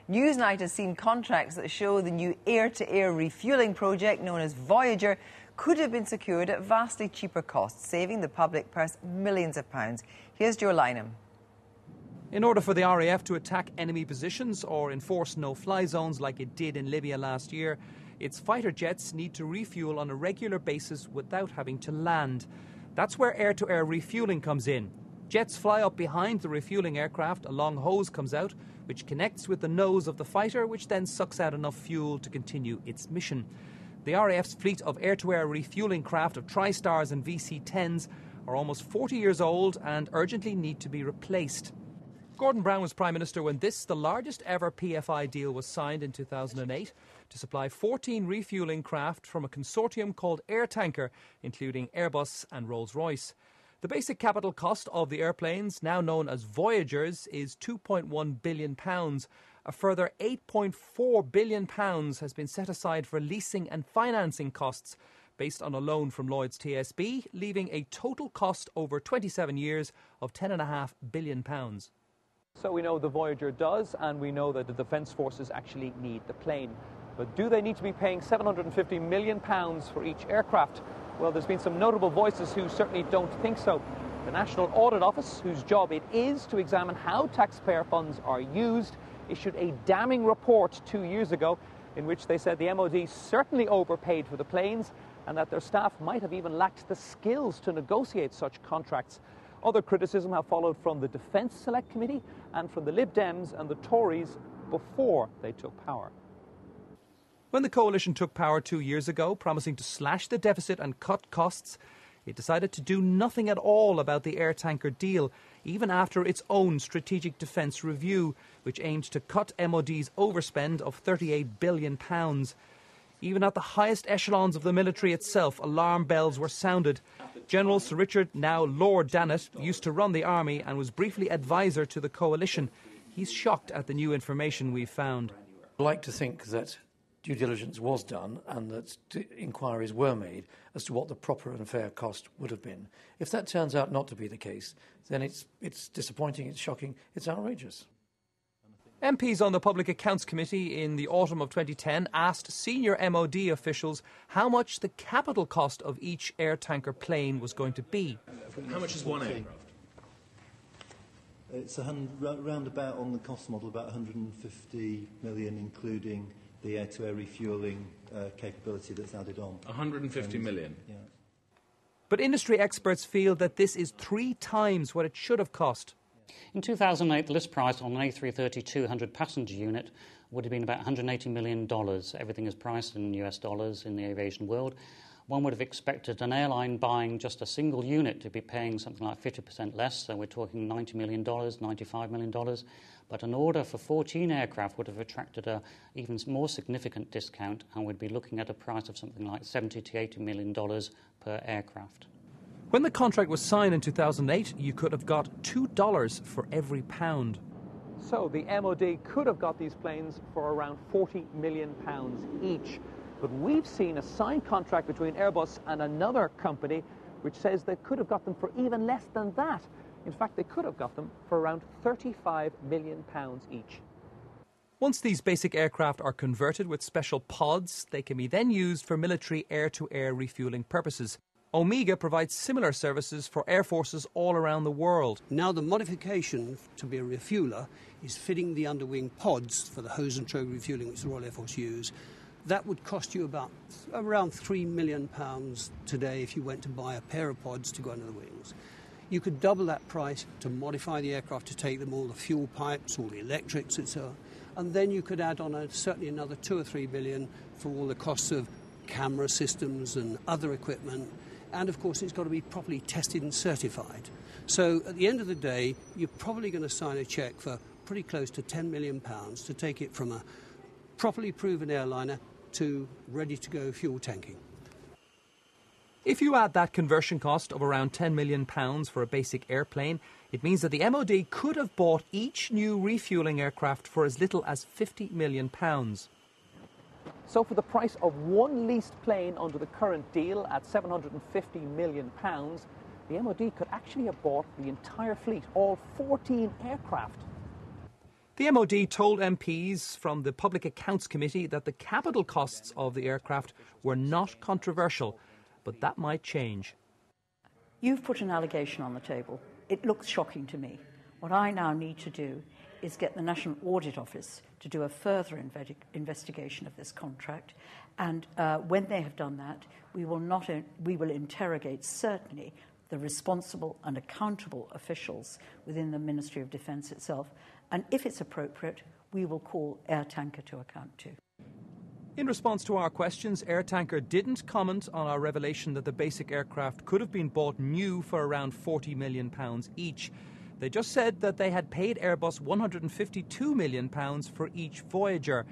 Newsnight has seen contracts that show the new air-to-air refueling project known as Voyager could have been secured at vastly cheaper costs, saving the public purse millions of pounds. Here's Joe Lynam. In order for the RAF to attack enemy positions or enforce no-fly zones like it did in Libya last year, its fighter jets need to refuel on a regular basis without having to land. That's where air-to-air refueling comes in. Jets fly up behind the refueling aircraft, a long hose comes out, which connects with the nose of the fighter, which then sucks out enough fuel to continue its mission. The RAF's fleet of air-to-air refueling craft of TriStars and VC-10s are almost 40 years old and urgently need to be replaced. Gordon Brown was Prime Minister when this, the largest ever PFI deal, was signed in 2008 to supply 14 refueling craft from a consortium called Airtanker, including Airbus and Rolls Royce. The basic capital cost of the airplanes, now known as Voyagers, is £2.1 billion. A further £8.4 billion has been set aside for leasing and financing costs, based on a loan from Lloyds TSB, leaving a total cost over 27 years of £10.5 billion. So we know the Voyager does, and we know that the Defence Forces actually need the plane. But do they need to be paying £750 million for each aircraft? Well, there's been some notable voices who certainly don't think so. The National Audit Office, whose job it is to examine how taxpayer funds are used, issued a damning report 2 years ago in which they said the MOD certainly overpaid for the planes and that their staff might have even lacked the skills to negotiate such contracts. Other criticism have followed from the Defence Select Committee and from the Lib Dems and the Tories before they took power. When the coalition took power 2 years ago, promising to slash the deficit and cut costs, it decided to do nothing at all about the Airtanker deal, even after its own strategic defence review, which aimed to cut MOD's overspend of £38 billion. Even at the highest echelons of the military itself, alarm bells were sounded. General Sir Richard, now Lord Dannatt, used to run the army and was briefly advisor to the coalition. He's shocked at the new information we've found. I'd like to think that due diligence was done and that inquiries were made as to what the proper and fair cost would have been. If that turns out not to be the case, then it's disappointing, it's shocking, it's outrageous. MPs on the Public Accounts Committee in the autumn of 2010 asked senior MOD officials how much the capital cost of each Airtanker plane was going to be. How much is one aircraft? It's round about, on the cost model, about 150 million, including the air-to-air refuelling capability that's added on. 150 million? Yeah. But industry experts feel that this is 3 times what it should have cost. In 2008, the list price on an A330 200-passenger unit would have been about $180 million. Everything is priced in US dollars in the aviation world. One would have expected an airline buying just a single unit to be paying something like 50% less, so we're talking $90 million, $95 million. But an order for 14 aircraft would have attracted an even more significant discount, and we'd be looking at a price of something like $70 to $80 million per aircraft. When the contract was signed in 2008, you could have got $2 for every pound. So the MOD could have got these planes for around £40 million each. But we've seen a signed contract between Airbus and another company which says they could have got them for even less than that. In fact, they could have got them for around £35 million each. Once these basic aircraft are converted with special pods, they can be then used for military air-to-air refuelling purposes. Omega provides similar services for air forces all around the world. Now the modification to be a refueler is fitting the underwing pods for the hose and choke refueling which the Royal Air Force use. That would cost you around £3 million today if you went to buy a pair of pods to go under the wings. You could double that price to modify the aircraft to take them all the fuel pipes, all the electrics and so on. And then you could add on certainly another 2 or 3 billion for all the costs of camera systems and other equipment. And, of course, it's got to be properly tested and certified. So, at the end of the day, you're probably going to sign a cheque for pretty close to £10 million to take it from a properly proven airliner to ready-to-go fuel tanking. If you add that conversion cost of around £10 million for a basic airplane, it means that the MOD could have bought each new refuelling aircraft for as little as £50 million. So for the price of one leased plane under the current deal at £750 million, the MOD could actually have bought the entire fleet, all 14 aircraft. The MOD told MPs from the Public Accounts Committee that the capital costs of the aircraft were not controversial, but that might change. You've put an allegation on the table. It looks shocking to me. What I now need to do is get the National Audit Office to do a further investigation of this contract. And when they have done that, we will interrogate certainly the responsible and accountable officials within the Ministry of Defence itself. And if it's appropriate, we will call Airtanker to account too. In response to our questions, Airtanker didn't comment on our revelation that the basic aircraft could have been bought new for around £40 million each. They just said that they had paid Airbus £152 million for each Voyager.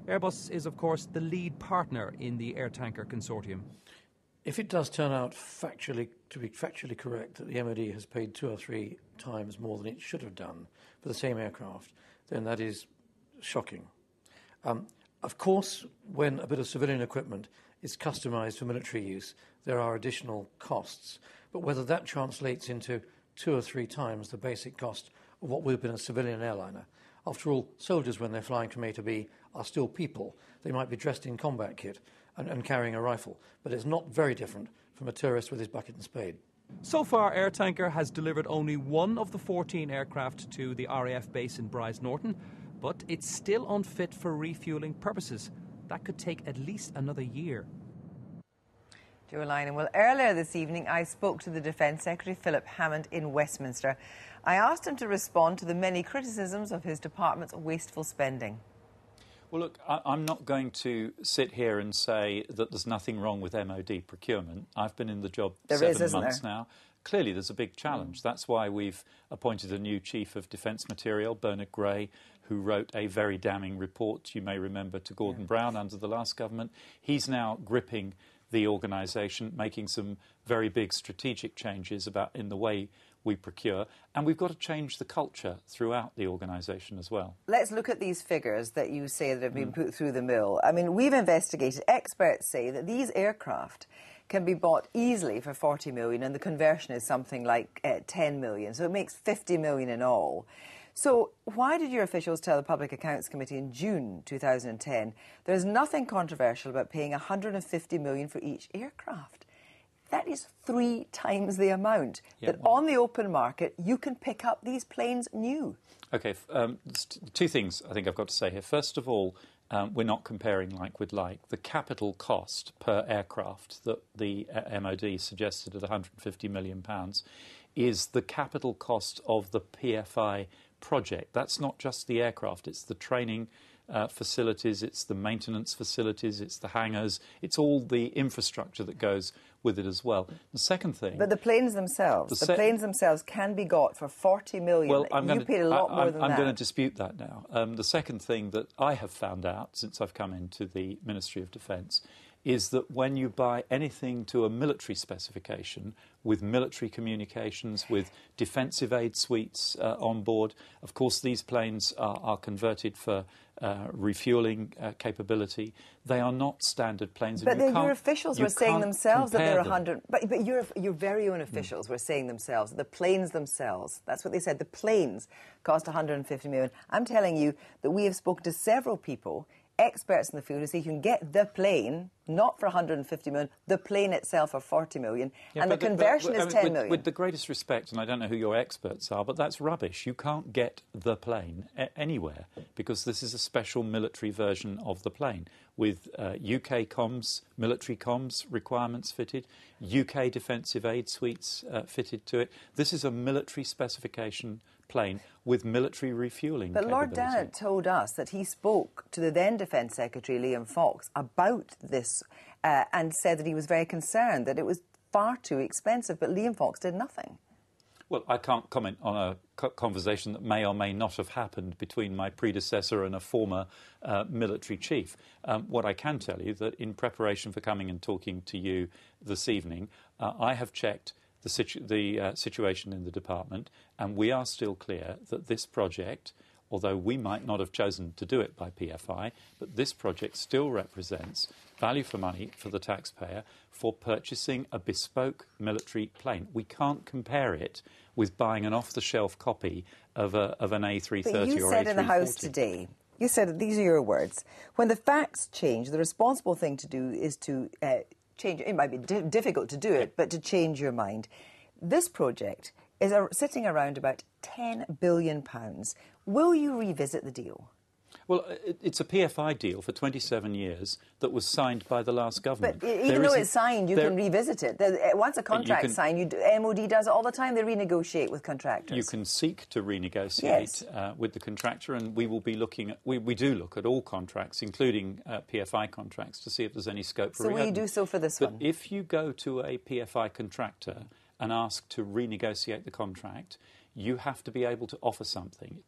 Airbus is, of course, the lead partner in the Airtanker consortium. If it does turn out to be factually correct that the MOD has paid 2 or 3 times more than it should have done for the same aircraft, then that is shocking. Of course, when a bit of civilian equipment is customised for military use, there are additional costs. But whether that translates into 2 or 3 times the basic cost of what would have been a civilian airliner. After all, soldiers, when they're flying from A to B, are still people. They might be dressed in combat kit and carrying a rifle, but it's not very different from a tourist with his bucket and spade. So far, Airtanker has delivered only 1 of the 14 aircraft to the RAF base in Bryce Norton, but it's still unfit for refuelling purposes. That could take at least another year. Joe Lynam. Well, earlier this evening, I spoke to the Defence Secretary Philip Hammond in Westminster. I asked him to respond to the many criticisms of his department's wasteful spending. Well, look, I'm not going to sit here and say that there's nothing wrong with MOD procurement. I've been in the job 7 months now. Clearly, there's a big challenge. That's why we've appointed a new Chief of Defence Material, Bernard Gray, who wrote a very damning report, you may remember, to Gordon Brown under the last government. He's now gripping the organisation, making some very big strategic changes in the way we procure, and we've got to change the culture throughout the organisation as well. Let's look at these figures that you say that have been put through the mill. I mean, we've investigated. Experts say that these aircraft can be bought easily for 40 million, and the conversion is something like 10 million, so it makes 50 million in all. So why did your officials tell the Public Accounts Committee in June 2010 there's nothing controversial about paying 150 million for each aircraft? That is 3 times the amount that on the open market you can pick up these planes new. OK, 2 things I think I've got to say here. First of all, we're not comparing like with like. The capital cost per aircraft that the MOD suggested at £150 million is the capital cost of the PFI project. That's not just the aircraft, it's the training facilities, it's the maintenance facilities, it's the hangars, it's all the infrastructure that goes with it as well. The second thing... But the planes themselves, the planes themselves can be got for 40 million. Well, you paid a lot more than that. I'm going to dispute that now. The second thing that I have found out since I've come into the Ministry of Defence is that when you buy anything to a military specification with military communications, with defensive aid suites on board, of course these planes are converted for refueling capability. They are not standard planes. But your officials were saying themselves that they're 100... But your very own officials were saying themselves, the planes themselves, that's what they said, the planes cost 150 million. I'm telling you that we have spoken to several people, experts in the field, who say you can get the plane, not for 150 million, the plane itself for 40 million, and the conversion is 10 million. With the greatest respect, and I don't know who your experts are, but that's rubbish. You can't get the plane anywhere, because this is a special military version of the plane, with UK comms, military comms requirements fitted, UK defensive aid suites fitted to it. This is a military specification plane with military refuelling But Lord Dannatt told us that he spoke to the then Defence Secretary, Liam Fox, about this and said that he was very concerned that it was far too expensive, but Liam Fox did nothing. Well, I can't comment on a conversation that may or may not have happened between my predecessor and a former military chief. What I can tell you that in preparation for coming and talking to you this evening, I have checked the situation in the department, and we are still clear that this project, although we might not have chosen to do it by PFI, but this project still represents value for money for the taxpayer for purchasing a bespoke military plane. We can't compare it with buying an off-the-shelf copy of an A330 but you or said A340. In the House today, you said, these are your words, when the facts change, the responsible thing to do is to change. It might be difficult to do it, but to change your mind. This project is sitting around about £10 billion. Will you revisit the deal? Well, it's a PFI deal for 27 years that was signed by the last government. But even though it's signed, you can revisit it. Once a contract's signed, MOD does it all the time. They renegotiate with contractors. You can seek to renegotiate with the contractor, and we will be looking at... We do look at all contracts, including PFI contracts, to see if there's any scope for... So will you do so for this one? But if you go to a PFI contractor and ask to renegotiate the contract, you have to be able to offer something.